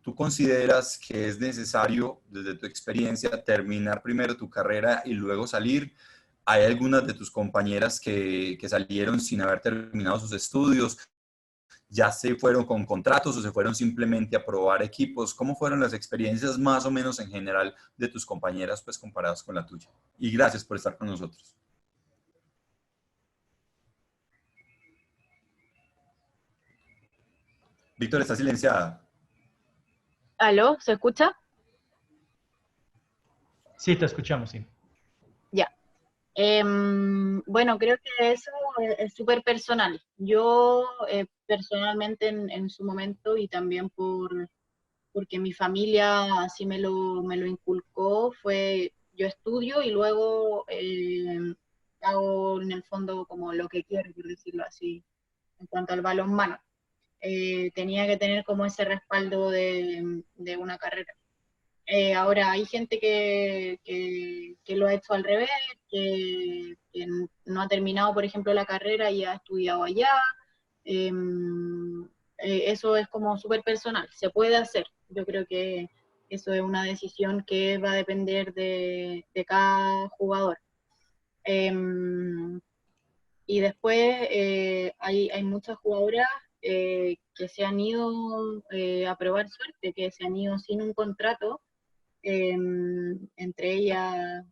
¿Tú consideras que es necesario, desde tu experiencia, terminar primero tu carrera y luego salir? ¿Hay algunas de tus compañeras que salieron sin haber terminado sus estudios? ¿Ya se fueron con contratos o se fueron simplemente a probar equipos? ¿Cómo fueron las experiencias más o menos en general de tus compañeras, pues comparadas con la tuya? Y gracias por estar con nosotros. Víctor, está silenciada. ¿Aló? ¿Se escucha? Sí, te escuchamos, sí. Ya. Bueno, creo que eso es súper personal. Yo personalmente en su momento y también porque mi familia así me lo inculcó, fue yo estudio y luego hago en el fondo como lo que quiero, por decirlo así, en cuanto al balonmano. Tenía que tener como ese respaldo de una carrera. Ahora hay gente que lo ha hecho al revés, que no ha terminado, por ejemplo, la carrera y ha estudiado allá. Eh, Eso es como súper personal, se puede hacer. Yo creo que eso es una decisión que va a depender de cada jugador. Eh, y después hay muchas jugadoras que se han ido a probar suerte, que se han ido sin un contrato. Entre ellas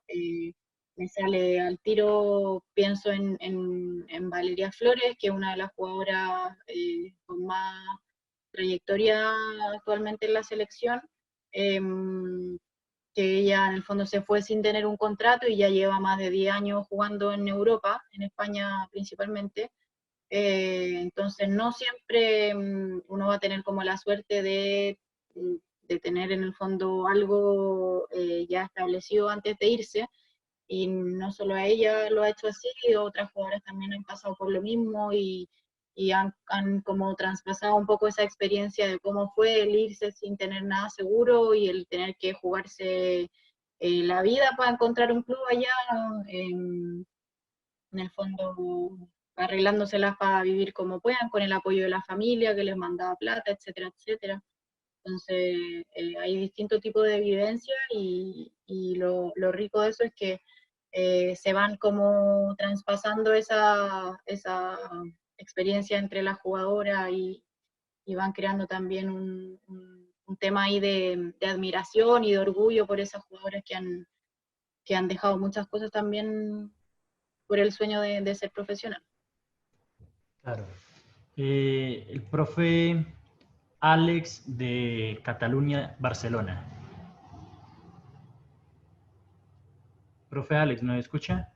me sale al tiro, pienso en Valeria Flores, que es una de las jugadoras con más trayectoria actualmente en la selección, eh, que ella en el fondo se fue sin tener un contrato y ya lleva más de 10 años jugando en Europa, en España principalmente. Entonces no siempre uno va a tener como la suerte de tener en el fondo algo ya establecido antes de irse, y no solo a ella lo ha hecho así, otras jugadoras también han pasado por lo mismo y han como traspasado un poco esa experiencia de cómo fue el irse sin tener nada seguro y el tener que jugarse la vida para encontrar un club allá, en el fondo arreglándoselas para vivir como puedan, con el apoyo de la familia que les mandaba plata, etcétera, etcétera. Entonces, hay distintos tipos de vivencia y lo rico de eso es que se van como traspasando esa experiencia entre las jugadoras y van creando también un tema ahí de admiración y de orgullo por esas jugadoras que han dejado muchas cosas también por el sueño de ser profesional. Claro. El profe Alex de Cataluña, Barcelona. Profe Alex, ¿no escucha?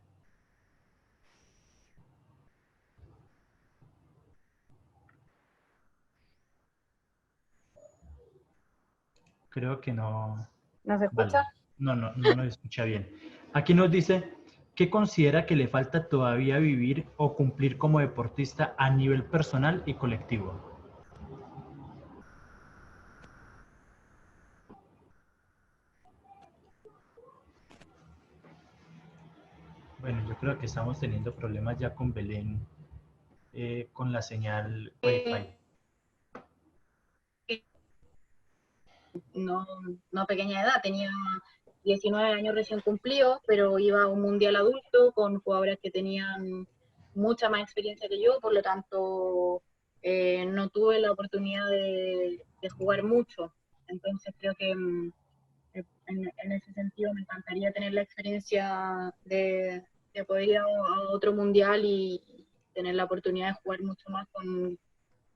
Creo que no. ¿No se Vale. escucha? No nos escucha bien. Aquí nos dice, ¿qué considera que le falta todavía vivir o cumplir como deportista a nivel personal y colectivo? Bueno, yo creo que estamos teniendo problemas ya con Belén, con la señal Wi-Fi. No, no pequeña edad, tenía 19 años recién cumplidos, pero iba a un mundial adulto con jugadores que tenían mucha más experiencia que yo, por lo tanto no tuve la oportunidad de jugar mucho. Entonces creo que en ese sentido me encantaría tener la experiencia de poder ir a otro mundial y tener la oportunidad de jugar mucho más con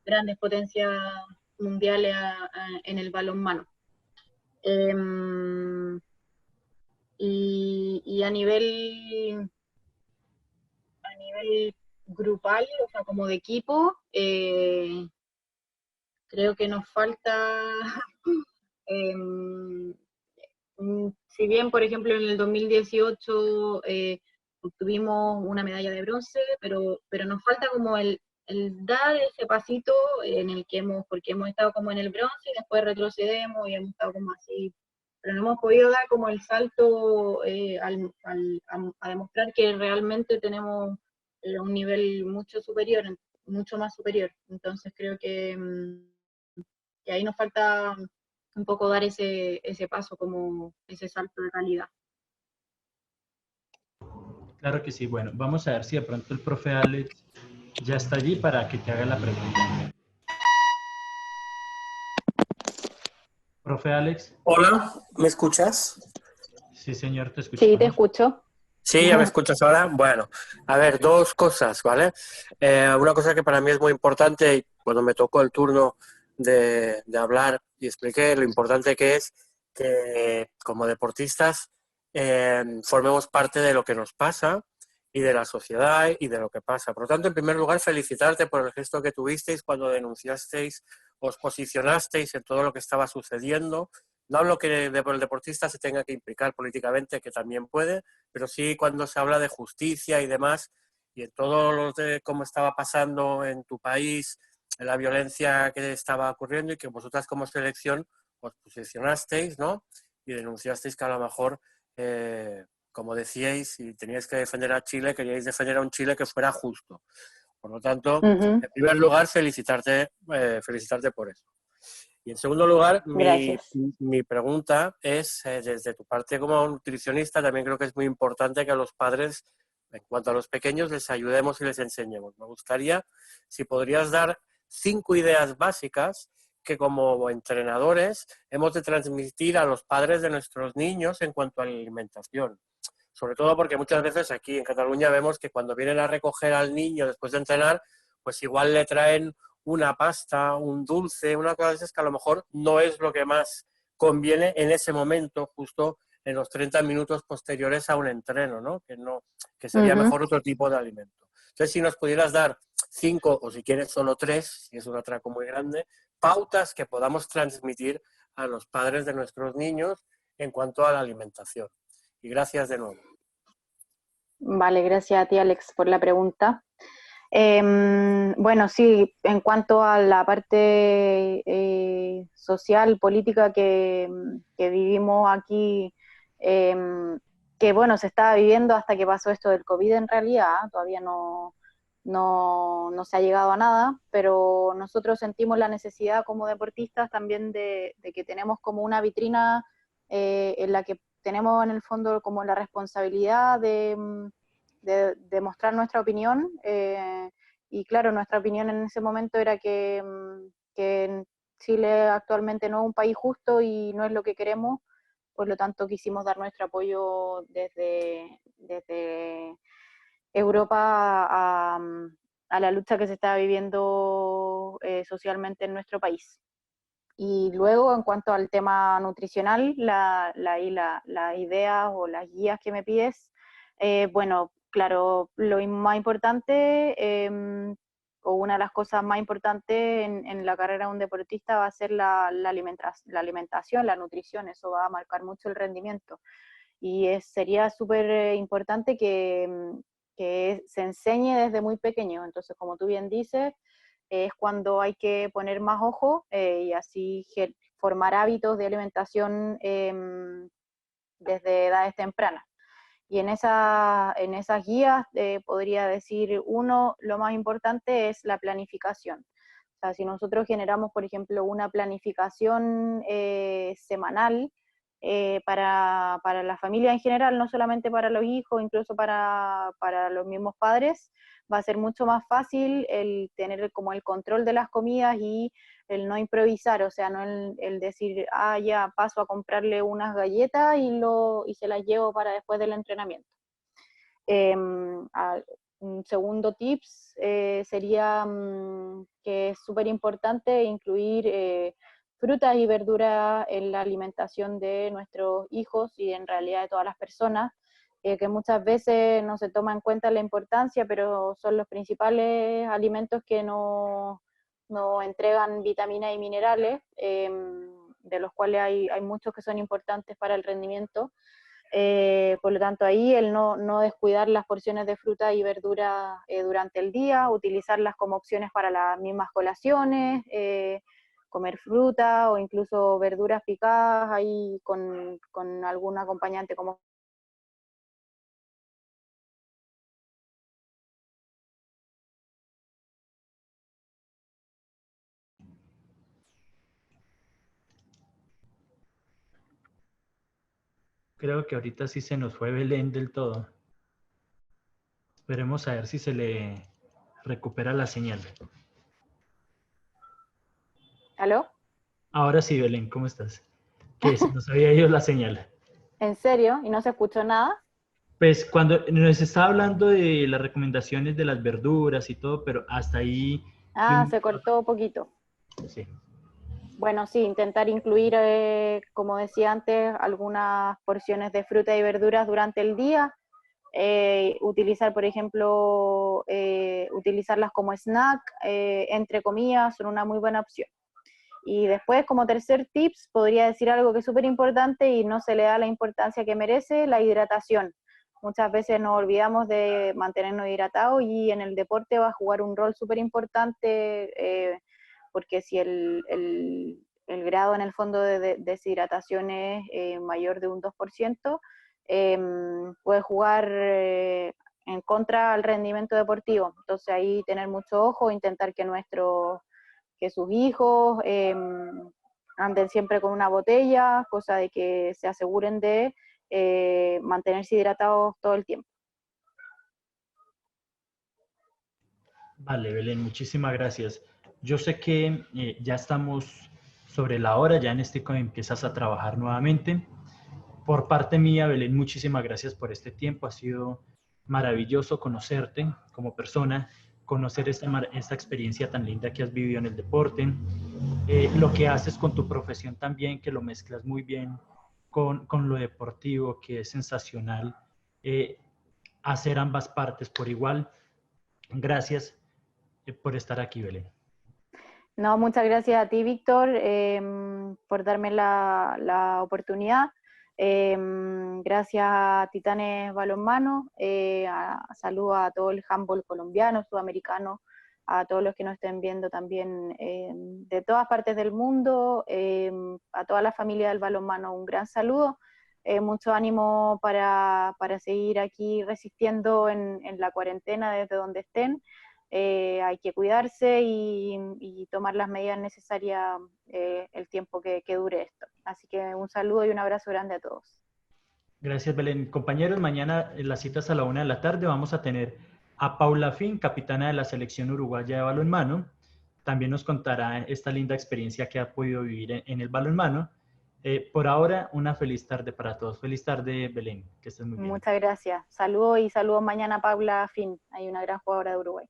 grandes potencias mundiales en el balonmano. Eh, y a nivel grupal, o sea, como de equipo, creo que nos falta, eh, si bien, por ejemplo, en el 2018 obtuvimos una medalla de bronce, pero nos falta como el dar ese pasito en el que porque hemos estado como en el bronce y después retrocedemos y hemos estado como así pero no hemos podido dar como el salto a demostrar que realmente tenemos un nivel mucho superior, mucho más superior. Entonces creo que ahí nos falta un poco dar ese paso, como ese salto de calidad. Claro que sí. Bueno, vamos a ver si de pronto el profe Alex ya está allí para que te haga la pregunta. Profe Alex. Hola, ¿me escuchas? Sí, señor, te Sí, te escuchamos. escucho. Sí, ¿ya me escuchas ahora? Bueno, a ver, dos cosas, ¿vale? Una cosa que para mí es muy importante, y cuando me tocó el turno de hablar y expliqué lo importante que es que como deportistas formemos parte de lo que nos pasa y de la sociedad y de lo que pasa. Por lo tanto, en primer lugar, felicitarte por el gesto que tuvisteis cuando denunciasteis, os posicionasteis en todo lo que estaba sucediendo. No hablo que el deportista se tenga que implicar políticamente, que también puede, pero sí cuando se habla de justicia y demás, y en todo lo de cómo estaba pasando en tu país, en la violencia que estaba ocurriendo y que vosotras como selección os posicionasteis, ¿no? Y denunciasteis que a lo mejor, como decíais, si teníais que defender a Chile, queríais defender a un Chile que fuera justo. Por lo tanto, en primer lugar, felicitarte por eso. Y en segundo lugar, Gracias. mi pregunta es, desde tu parte como nutricionista, también creo que es muy importante que a los padres, en cuanto a los pequeños, les ayudemos y les enseñemos. Me gustaría si podrías dar 5 ideas básicas que como entrenadores hemos de transmitir a los padres de nuestros niños en cuanto a la alimentación. Sobre todo porque muchas veces aquí en Cataluña vemos que cuando vienen a recoger al niño después de entrenar, pues igual le traen una pasta, un dulce, una cosa de esas que a lo mejor no es lo que más conviene en ese momento, justo en los 30 minutos posteriores a un entreno, ¿no? Que sería mejor otro tipo de alimento. Entonces, si nos pudieras dar 5 o si quieres solo 3, si es un atraco muy grande, pautas que podamos transmitir a los padres de nuestros niños en cuanto a la alimentación. Y gracias de nuevo. Vale, gracias a ti, Alex, por la pregunta. Bueno, sí, en cuanto a la parte social, política que vivimos aquí, que bueno, se estaba viviendo hasta que pasó esto del COVID en realidad, todavía no se ha llegado a nada, pero nosotros sentimos la necesidad como deportistas también de que tenemos como una vitrina en la que tenemos en el fondo como la responsabilidad de mostrar nuestra opinión, y claro, nuestra opinión en ese momento era que Chile actualmente no es un país justo y no es lo que queremos, por lo tanto quisimos dar nuestro apoyo desde Europa a la lucha que se está viviendo socialmente en nuestro país. Y luego, en cuanto al tema nutricional, las ideas o las guías que me pides, bueno, claro, lo más importante, o una de las cosas más importantes en la carrera de un deportista va a ser la alimentación, la nutrición, eso va a marcar mucho el rendimiento. Y sería súper importante que se enseñe desde muy pequeño. Entonces, como tú bien dices, es cuando hay que poner más ojo y así formar hábitos de alimentación desde edades tempranas. Y en esas guías podría decir, uno, lo más importante es la planificación. O sea, si nosotros generamos, por ejemplo, una planificación semanal para la familia en general, no solamente para los hijos, incluso para los mismos padres, va a ser mucho más fácil el tener como el control de las comidas y el no improvisar, o sea, no el decir, ya paso a comprarle unas galletas y se las llevo para después del entrenamiento. Un segundo tips sería que es súper importante incluir frutas y verduras en la alimentación de nuestros hijos y en realidad de todas las personas, que muchas veces no se toma en cuenta la importancia, pero son los principales alimentos que nos entregan vitaminas y minerales, de los cuales hay muchos que son importantes para el rendimiento. Por lo tanto, ahí el no descuidar las porciones de fruta y verdura durante el día, utilizarlas como opciones para las mismas colaciones, comer fruta o incluso verduras picadas ahí con algún acompañante como Creo que ahorita sí se nos fue Belén del todo. Esperemos a ver si se le recupera la señal. ¿Aló? Ahora sí, Belén, ¿cómo estás? Que se nos había ido la señal. ¿En serio? ¿Y no se escuchó nada? Pues cuando nos estaba hablando de las recomendaciones de las verduras y todo, pero hasta ahí... Ah, se cortó un poquito. Sí. Bueno, sí, intentar incluir, como decía antes, algunas porciones de fruta y verduras durante el día. Utilizar, por ejemplo, utilizarlas como snack, entre comidas, son una muy buena opción. Y después, como tercer tips, podría decir algo que es súper importante y no se le da la importancia que merece, la hidratación. Muchas veces nos olvidamos de mantenernos hidratados y en el deporte va a jugar un rol súper importante, porque si el grado en el fondo de deshidratación es mayor de un 2%, puede jugar en contra al rendimiento deportivo. Entonces ahí tener mucho ojo, intentar que sus hijos anden siempre con una botella, cosa de que se aseguren de mantenerse hidratados todo el tiempo. Vale, Belén, muchísimas gracias. Yo sé que ya estamos sobre la hora, ya en este empiezas a trabajar nuevamente. Por parte mía, Belén, muchísimas gracias por este tiempo. Ha sido maravilloso conocerte como persona, conocer esta experiencia tan linda que has vivido en el deporte, lo que haces con tu profesión también, que lo mezclas muy bien con lo deportivo, que es sensacional. Hacer ambas partes por igual. Gracias por estar aquí, Belén. No, muchas gracias a ti, Víctor, por darme la oportunidad. Gracias a Titanes Balonmano, saludo a todo el handball colombiano, sudamericano, a todos los que nos estén viendo también de todas partes del mundo, a toda la familia del balonmano, un gran saludo. Mucho ánimo para seguir aquí resistiendo en la cuarentena desde donde estén. Hay que cuidarse y tomar las medidas necesarias el tiempo que dure esto. Así que un saludo y un abrazo grande a todos. Gracias, Belén. Compañeros, mañana en las citas a la 1 de la tarde vamos a tener a Paula Fin, capitana de la selección uruguaya de balonmano. También nos contará esta linda experiencia que ha podido vivir en el balonmano. Por ahora, una feliz tarde para todos. Feliz tarde, Belén. Que estés muy bien. Muchas gracias. Saludos y saludos mañana a Paula Fin. Hay una gran jugadora de Uruguay.